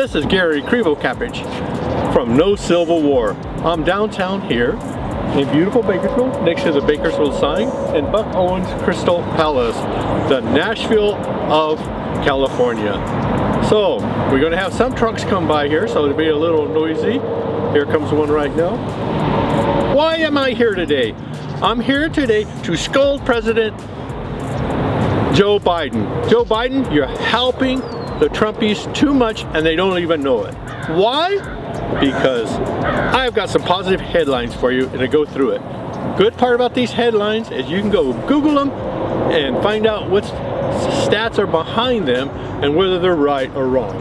This is Gary Crevo-Cappage from No Civil War. I'm downtown here in beautiful Bakersfield, next to the Bakersfield sign, and Buck Owens Crystal Palace, the Nashville of California. So we're going to have some trucks come by here, so it'll be a little noisy. Here comes one right now. Why am I here today? I'm here today to scold President Joe Biden. Joe Biden, you're helping the Trumpies too much and they don't even know it. Why? Because I've got some positive headlines for you and I go through it. Good part about these headlines is you can go Google them and find out what stats are behind them and whether they're right or wrong.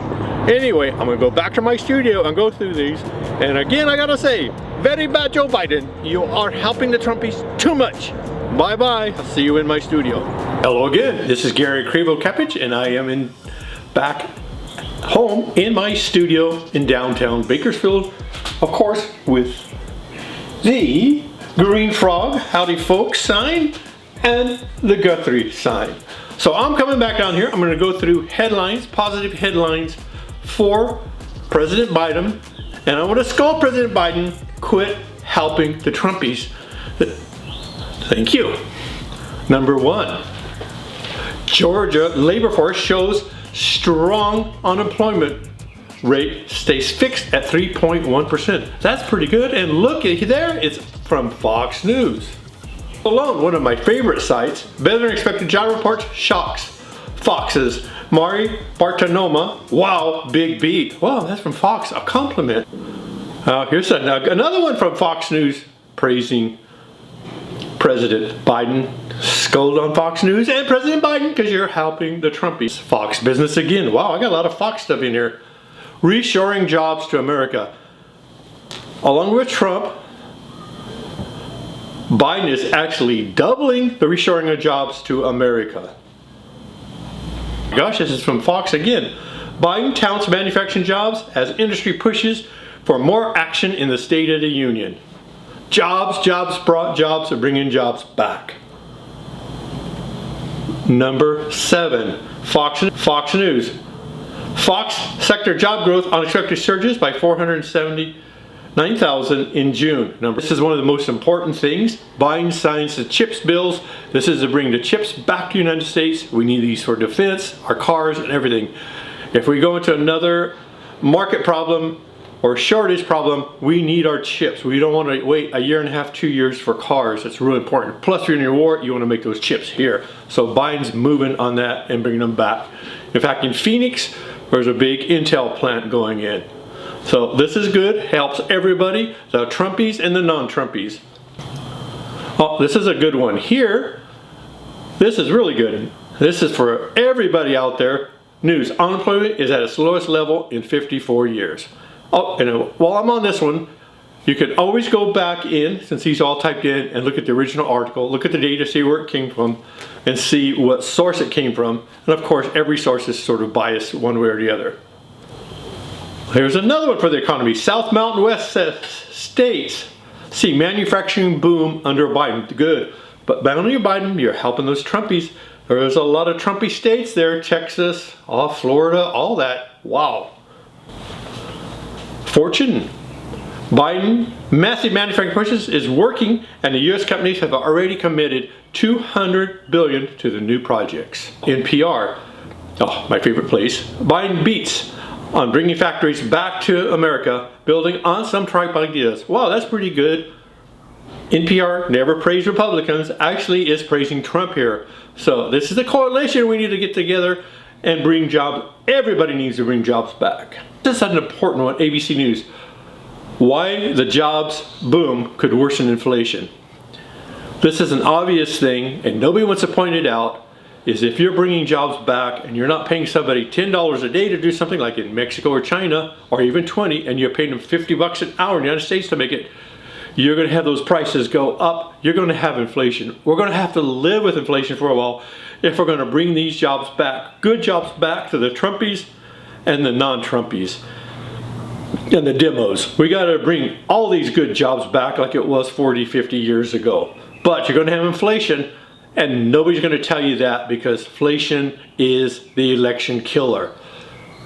Anyway, I'm gonna go back to my studio and go through these. And again, I gotta say, very bad Joe Biden, you are helping the Trumpies too much. Bye-bye, I'll see you in my studio. Hello again, this is Gary Crevo-Cappage and I am back home in my studio in downtown Bakersfield, of course, with the Green Frog, Howdy Folks sign and the Guthrie sign. So I'm coming back down here. I'm going to go through headlines, positive headlines for President Biden, and I want to scold President Biden, quit helping the Trumpies. Thank you. Number one, Georgia labor force shows strong unemployment rate stays fixed at 3.1%. That's pretty good. And look at there, it's from Fox News. Alone, one of my favorite sites, better than expected job reports shocks Fox's Mari Bartonoma. Wow, big beat. Wow, that's from Fox, a compliment. Here's another one from Fox News praising President Biden. Scold on Fox News and President Biden because you're helping the Trumpies. Fox Business again. Wow, I got a lot of Fox stuff in here. Reshoring jobs to America. Along with Trump, Biden is actually doubling the reshoring of jobs to America. Gosh, this is from Fox again. Biden touts manufacturing jobs as industry pushes for more action in the State of the Union. Jobs brought jobs are bringing jobs back. Number 7, Fox News. Fox sector job growth unexpected surges by 479,000 in June. This is one of the most important things. Biden signs the CHIPS bills. This is to bring the chips back to the United States. We need these for defense, our cars, and everything. If we go into another market problem or shortage problem, we need our chips. We don't want to wait a year and a half, 2 years for cars. It's really important. Plus, you're in your war, you want to make those chips here. So Biden's moving on that and bringing them back. In fact, in Phoenix, there's a big Intel plant going in. So this is good, helps everybody, the Trumpies and the non-Trumpies. Oh, this is a good one here. This is really good. This is for everybody out there. News, unemployment is at its lowest level in 54 years. Oh, and while I'm on this one, you can always go back in, since these all typed in, and look at the original article, look at the data, see where it came from, and see what source it came from. And of course, every source is sort of biased one way or the other. Here's another one for the economy. South Mountain West states see manufacturing boom under Biden. Good. But under Biden, you're helping those Trumpies. There's a lot of Trumpy states there. Texas, Florida, all that. Wow. Fortune. Biden, massive manufacturing pushes is working, and the U.S. companies have already committed $200 billion to the new projects. In PR, oh, my favorite place, Biden beats on bringing factories back to America, building on some Trump ideas. Wow, that's pretty good. NPR never praised Republicans, actually is praising Trump here. So this is the coalition we need to get together and bring jobs. Everybody needs to bring jobs back. This is an important one, ABC News. Why the jobs boom could worsen inflation. This is an obvious thing, and nobody wants to point it out, is if you're bringing jobs back and you're not paying somebody $10 a day to do something like in Mexico or China, or even 20, and you're paying them 50 bucks an hour in the United States to make it, you're going to have those prices go up. You're going to have inflation. We're going to have to live with inflation for a while if we're going to bring these jobs back, good jobs back to the Trumpies and the non-Trumpies and the demos. We got to bring all these good jobs back like it was 40, 50 years ago. But you're going to have inflation, and nobody's going to tell you that because inflation is the election killer.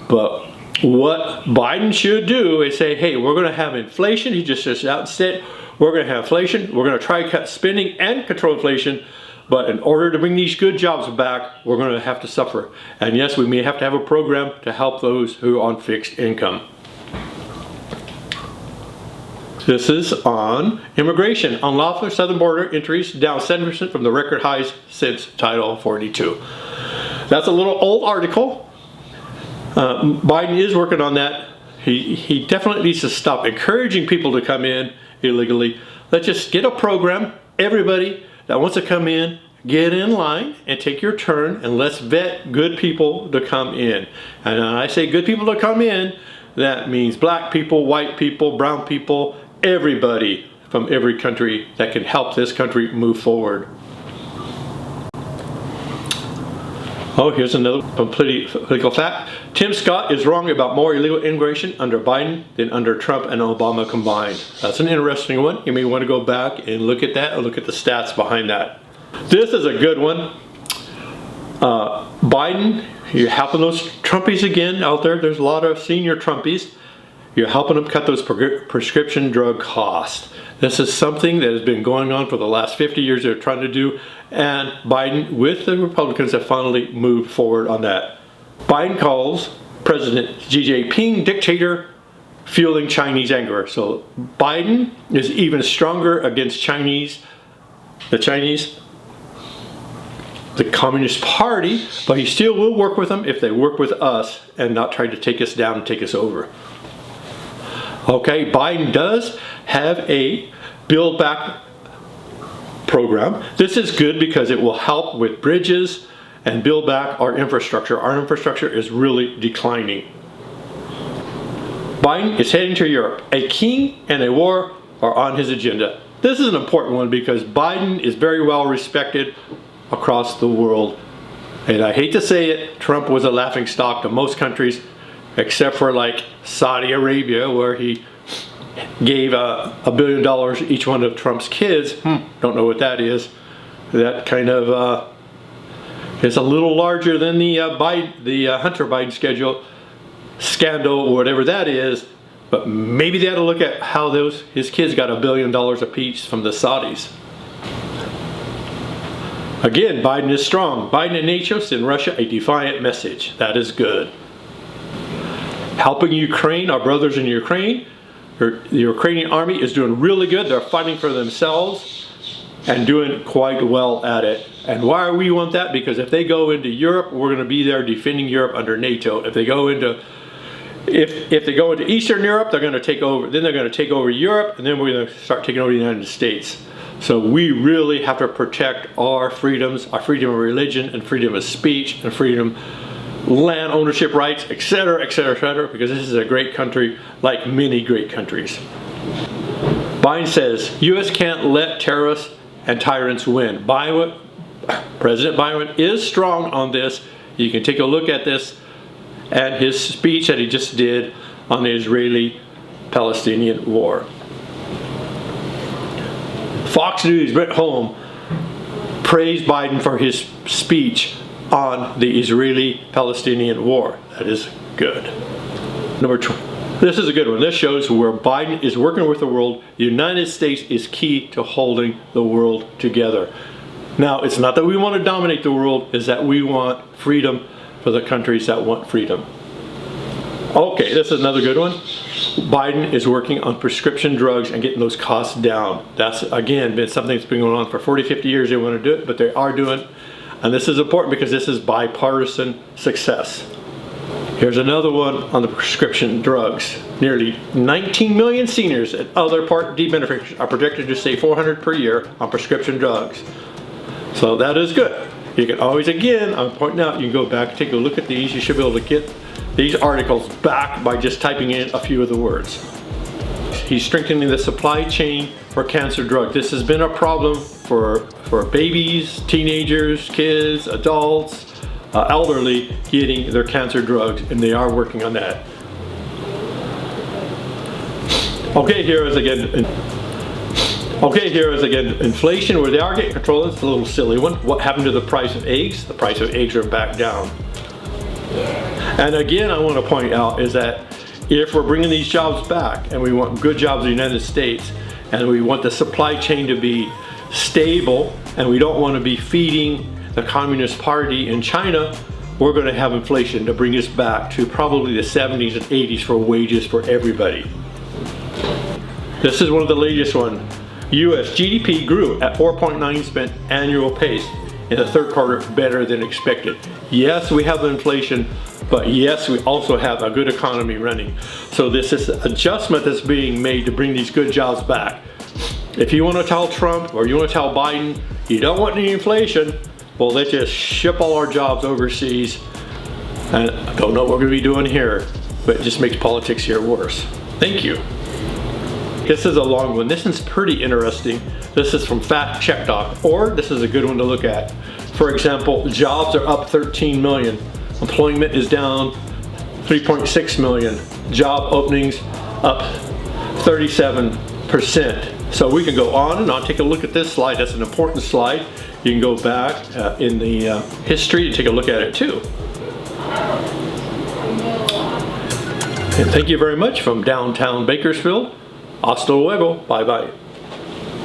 But what Biden should do is say, hey, we're going to have inflation. He just says out instead, we're going to have inflation. We're going to try to cut spending and control inflation. But in order to bring these good jobs back, we're going to have to suffer. And yes, we may have to have a program to help those who are on fixed income. This is on immigration. Unlawful southern border entries down 7% from the record highs since Title 42. That's a little old article. Biden is working on that. He definitely needs to stop encouraging people to come in illegally. Let's just get a program. Everybody that wants to come in, get in line and take your turn, and let's vet good people to come in. And when I say good people to come in, that means black people, white people, brown people, everybody from every country that can help this country move forward. Oh, here's another political fact. Tim Scott is wrong about more illegal immigration under Biden than under Trump and Obama combined. That's an interesting one. You may want to go back and look at that or look at the stats behind that. This is a good one. Biden, you're helping those Trumpies again out there. There's a lot of senior Trumpies. You're helping them cut those prescription drug costs. This is something that has been going on for the last 50 years they're trying to do, and Biden with the Republicans have finally moved forward on that. Biden calls President Xi Jinping dictator, fueling Chinese anger. So Biden is even stronger against the Communist Party, but he still will work with them if they work with us and not try to take us down and take us over. Okay, Biden does have a Build Back program. This is good because it will help with bridges and build back our infrastructure. Our infrastructure is really declining. Biden is heading to Europe. A king and a war are on his agenda. This is an important one because Biden is very well respected across the world. And I hate to say it, Trump was a laughingstock to most countries, except for like Saudi Arabia, where he gave $1 billion each one of Trump's kids. Don't know what that is. That kind of is a little larger than the Hunter Biden scandal or whatever that is. But maybe they had to look at how his kids got $1 billion apiece from the Saudis. Again, Biden is strong. Biden and NATO send Russia a defiant message. That is good. Helping Ukraine, our brothers in Ukraine. The Ukrainian army is doing really good. They're fighting for themselves and doing quite well at it. And why we want that? Because if they go into Europe, we're going to be there defending Europe under NATO. If they go into Eastern Europe, they're going to take over. Then they're going to take over Europe, and then we're going to start taking over the United States. So we really have to protect our freedoms, our freedom of religion and freedom of speech and freedom, land ownership rights, etc., etc., etc., because this is a great country like many great countries. Biden says, U.S. can't let terrorists and tyrants win. President Biden is strong on this. You can take a look at this and his speech that he just did on the Israeli-Palestinian war. Fox News, Brett Holm, praised Biden for his speech on the Israeli-Palestinian war. That is good. Number 2. This is a good one. This shows where Biden is working with the world. The United States is key to holding the world together. Now, it's not that we want to dominate the world, it's that we want freedom for the countries that want freedom. Okay, this is another good one. Biden is working on prescription drugs and getting those costs down. That's, again, been something that's been going on for 40, 50 years. They want to do it, but they are doing it. And this is important because this is bipartisan success. Here's another one on the prescription drugs. Nearly 19 million seniors and other Part D beneficiaries are projected to save $400 per year on prescription drugs. So that is good. You can always, again, I'm pointing out, you can go back, take a look at these. You should be able to get these articles back by just typing in a few of the words. He's strengthening the supply chain for cancer drugs. This has been a problem for babies, teenagers, kids, adults, elderly getting their cancer drugs, and they are working on that. Okay, here is again inflation, where they are getting control. It's a little silly one. What happened to the price of eggs? The price of eggs are back down. And again, I want to point out is that if we're bringing these jobs back and we want good jobs in the United States and we want the supply chain to be stable and we don't want to be feeding the Communist Party in China, we're going to have inflation to bring us back to probably the 70s and 80s for wages for everybody. This is one of the latest ones. US GDP grew at 4.9% annual pace in the third quarter, better than expected. Yes, we have inflation, but yes, we also have a good economy running. So this is an adjustment that's being made to bring these good jobs back. If you want to tell Trump or you want to tell Biden you don't want any inflation, well, let's just ship all our jobs overseas. And I don't know what we're going to be doing here, but it just makes politics here worse. Thank you. This is a long one. This is pretty interesting. This is from FactCheck.org, or this is a good one to look at. For example, jobs are up 13 million. Employment is down 3.6 million. Job openings up 37%. So we can go on and on. Take a look at this slide. That's an important slide. You can go back in the history and take a look at it too. And thank you very much from downtown Bakersfield. Hasta luego. Bye bye.